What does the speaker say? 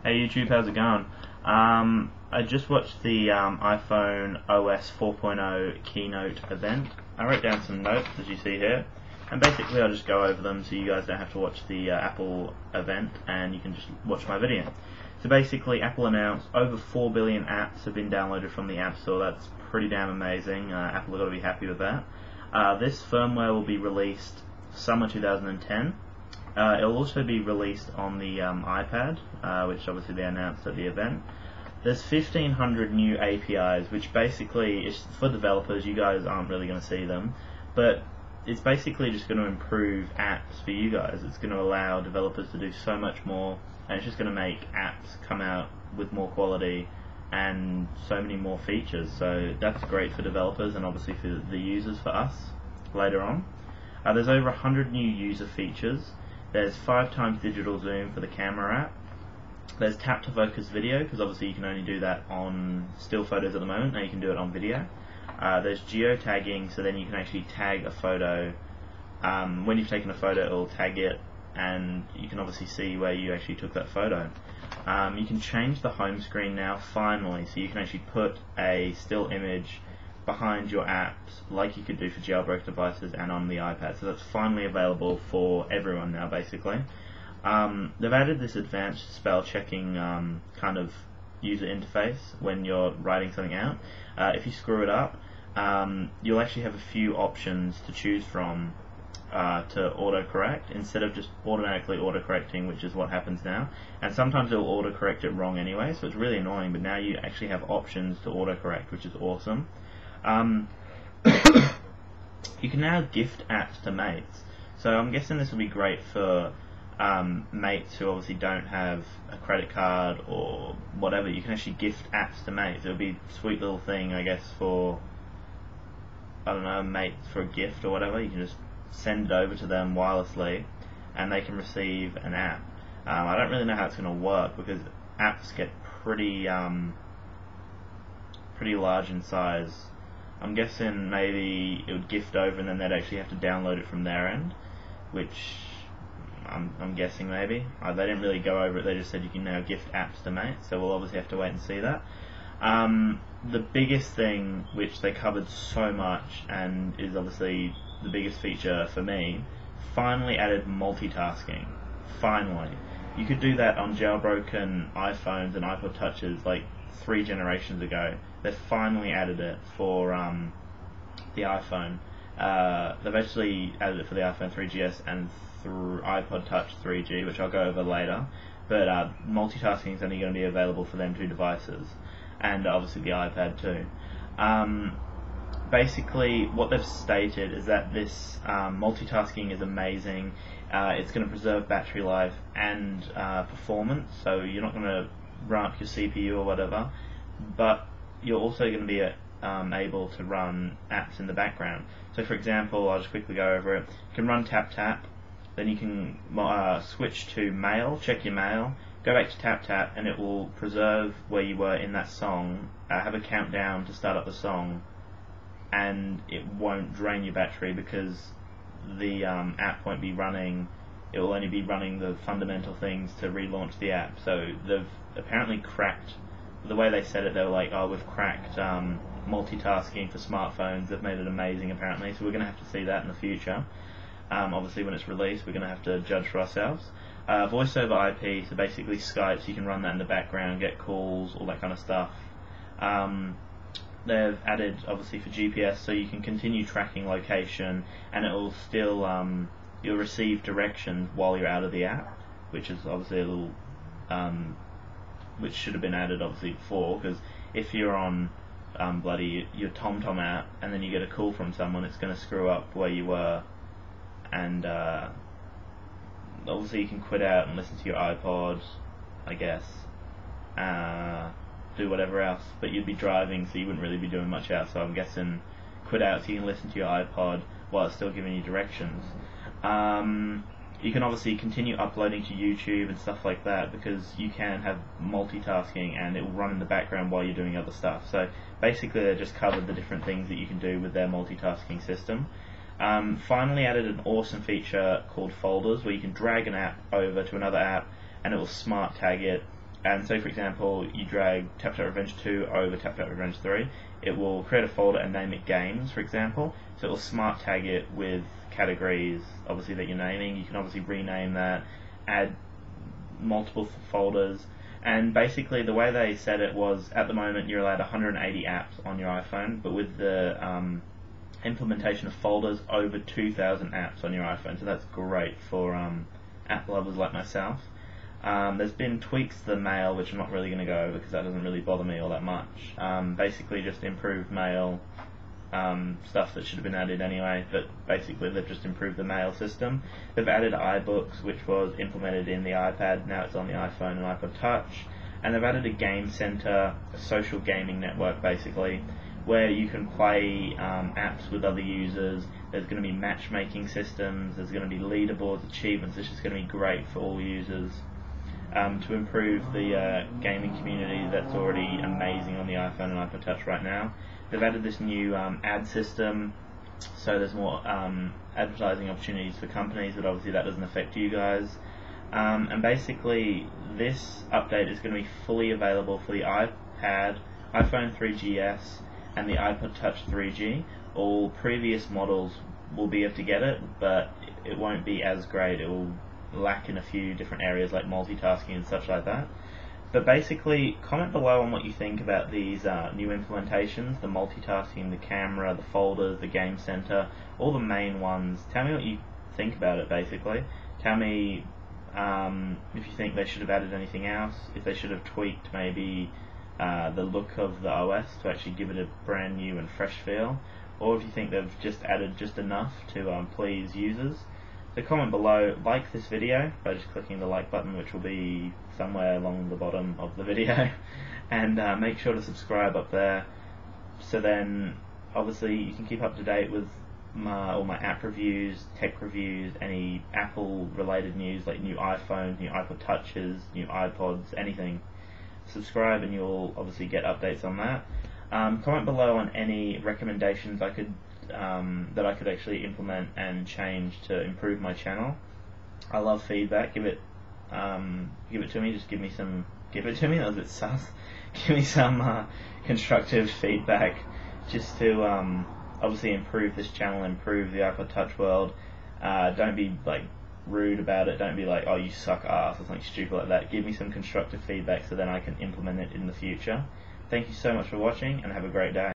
Hey YouTube, how's it going? I just watched the iPhone OS 4.0 keynote event. I wrote down some notes, as you see here, and basically I'll just go over them so you guys don't have to watch the Apple event and you can just watch my video. So basically Apple announced over 4 billion apps have been downloaded from the App Store. That's pretty damn amazing. Apple have got to be happy with that. This firmware will be released summer 2010. It'll also be released on the iPad, which obviously they announced at the event. There's 1,500 new APIs, which basically is for developers. You guys aren't really going to see them, but it's basically just going to improve apps for you guys. It's going to allow developers to do so much more, and it's just going to make apps come out with more quality and so many more features. So that's great for developers and obviously for the users, for us, later on. There's over 100 new user features. There's 5x digital zoom for the camera app. There's tap to focus video, because obviously you can only do that on still photos at the moment. Now you can do it on video. There's geotagging, so then you can actually tag a photo. When you've taken a photo, it'll tag it, and you can obviously see where you actually took that photo. You can change the home screen now, finally, so you can actually put a still image behind your apps like you could do for jailbroke devices and on the iPad. So that's finally available for everyone now, basically. They've added this advanced spell checking kind of user interface when you're writing something out. If you screw it up, you'll actually have a few options to choose from to autocorrect, instead of just automatically autocorrecting, which is what happens now. And sometimes it'll autocorrect it wrong anyway, so it's really annoying, but now you actually have options to autocorrect, which is awesome. You can now gift apps to mates, so I'm guessing this will be great for mates who obviously don't have a credit card or whatever. You can actually gift apps to mates. It'll be a sweet little thing, I guess, for, I don't know, mates for a gift or whatever. You can just send it over to them wirelessly and they can receive an app. I don't really know how it's going to work, because apps get pretty large in size. I'm guessing maybe it would gift over and then they'd actually have to download it from their end, which I'm guessing maybe. They didn't really go over it, they just said you can now gift apps to mates, so we'll obviously have to wait and see that. The biggest thing, which they covered so much and is obviously the biggest feature for me, finally added multitasking. Finally. You could do that on jailbroken iPhones and iPod Touches like 3 generations ago. They've finally added it for the iPhone. They've actually added it for the iPhone 3GS and through iPod Touch 3G, which I'll go over later. But multitasking is only going to be available for them 2 devices, and obviously the iPad too. Basically, what they've stated is that this multitasking is amazing. It's going to preserve battery life and performance, so you're not going to run up your CPU or whatever, but you're also going to be able to run apps in the background. So for example, I'll just quickly go over it. You can run tap tap, then you can switch to mail, check your mail, go back to tap tap, and it will preserve where you were in that song, have a countdown to start up the song, and it won't drain your battery because the app won't be running. It will only be running the fundamental things to relaunch the app. So they've apparently cracked, the way they said it, they were like, oh, we've cracked multitasking for smartphones. They've made it amazing apparently, so we're going to have to see that in the future. Obviously when it's released, we're going to have to judge for ourselves. Voice over IP, so basically Skype, so you can run that in the background, get calls, all that kind of stuff. They've added, obviously, for GPS, so you can continue tracking location, and it will still, you'll receive directions while you're out of the app, which is obviously a little, which should have been added obviously before, because if you're on your TomTom app and then you get a call from someone, it's going to screw up where you were, and obviously you can quit out and listen to your iPod, I guess, do whatever else, but you'd be driving, so you wouldn't really be doing much else, so I'm guessing quit out so you can listen to your iPod while it's still giving you directions. You can obviously continue uploading to YouTube and stuff like that, because you can have multitasking and it will run in the background while you're doing other stuff. So basically they just covered the different things that you can do with their multitasking system. Finally added an awesome feature called folders, where you can drag an app over to another app and it will smart tag it And so, for example, you drag Tap Tap Revenge 2 over Tap Tap Revenge 3, it will create a folder and name it Games, for example. So it will smart tag it with categories, obviously, that you're naming. You can obviously rename that, add multiple folders, and basically the way they said it was, at the moment you're allowed 180 apps on your iPhone, but with the implementation of folders, over 2,000 apps on your iPhone, so that's great for app lovers like myself. There's been tweaks to the mail, which I'm not really going to go over because that doesn't really bother me all that much. Basically just improved mail, stuff that should have been added anyway, but basically they've just improved the mail system. They've added iBooks, which was implemented in the iPad, now it's on the iPhone and iPod Touch, and they've added a game center, a social gaming network basically, where you can play apps with other users. There's going to be matchmaking systems, there's going to be leaderboards, achievements. It's just going to be great for all users. To improve the gaming community that's already amazing on the iPhone and iPod Touch right now. They've added this new ad system, so there's more advertising opportunities for companies, but obviously that doesn't affect you guys. And basically this update is going to be fully available for the iPad, iPhone 3GS and the iPod Touch 3G. All previous models will be able to get it, but it won't be as great. It will lack in a few different areas like multitasking and such like that. But basically, comment below on what you think about these new implementations, the multitasking, the camera, the folders, the game center, all the main ones. Tell me what you think about it basically. Tell me if you think they should have added anything else, if they should have tweaked maybe the look of the OS to actually give it a brand new and fresh feel, or if you think they've just added just enough to please users. So comment below, like this video by just clicking the like button, which will be somewhere along the bottom of the video, and make sure to subscribe up there, so then obviously you can keep up to date with all my app reviews, tech reviews, any Apple related news like new iPhones, new iPod Touches, new iPods, anything. Subscribe and you'll obviously get updates on that. Comment below on any recommendations that I could actually implement and change to improve my channel. I love feedback. Give it to me. Just give it to me. That was a bit sus. Give me some constructive feedback, just to obviously improve this channel, improve the iPod Touch world. Don't be like rude about it. Don't be like, oh, you suck ass or something stupid like that. Give me some constructive feedback so then I can implement it in the future. Thank you so much for watching and have a great day.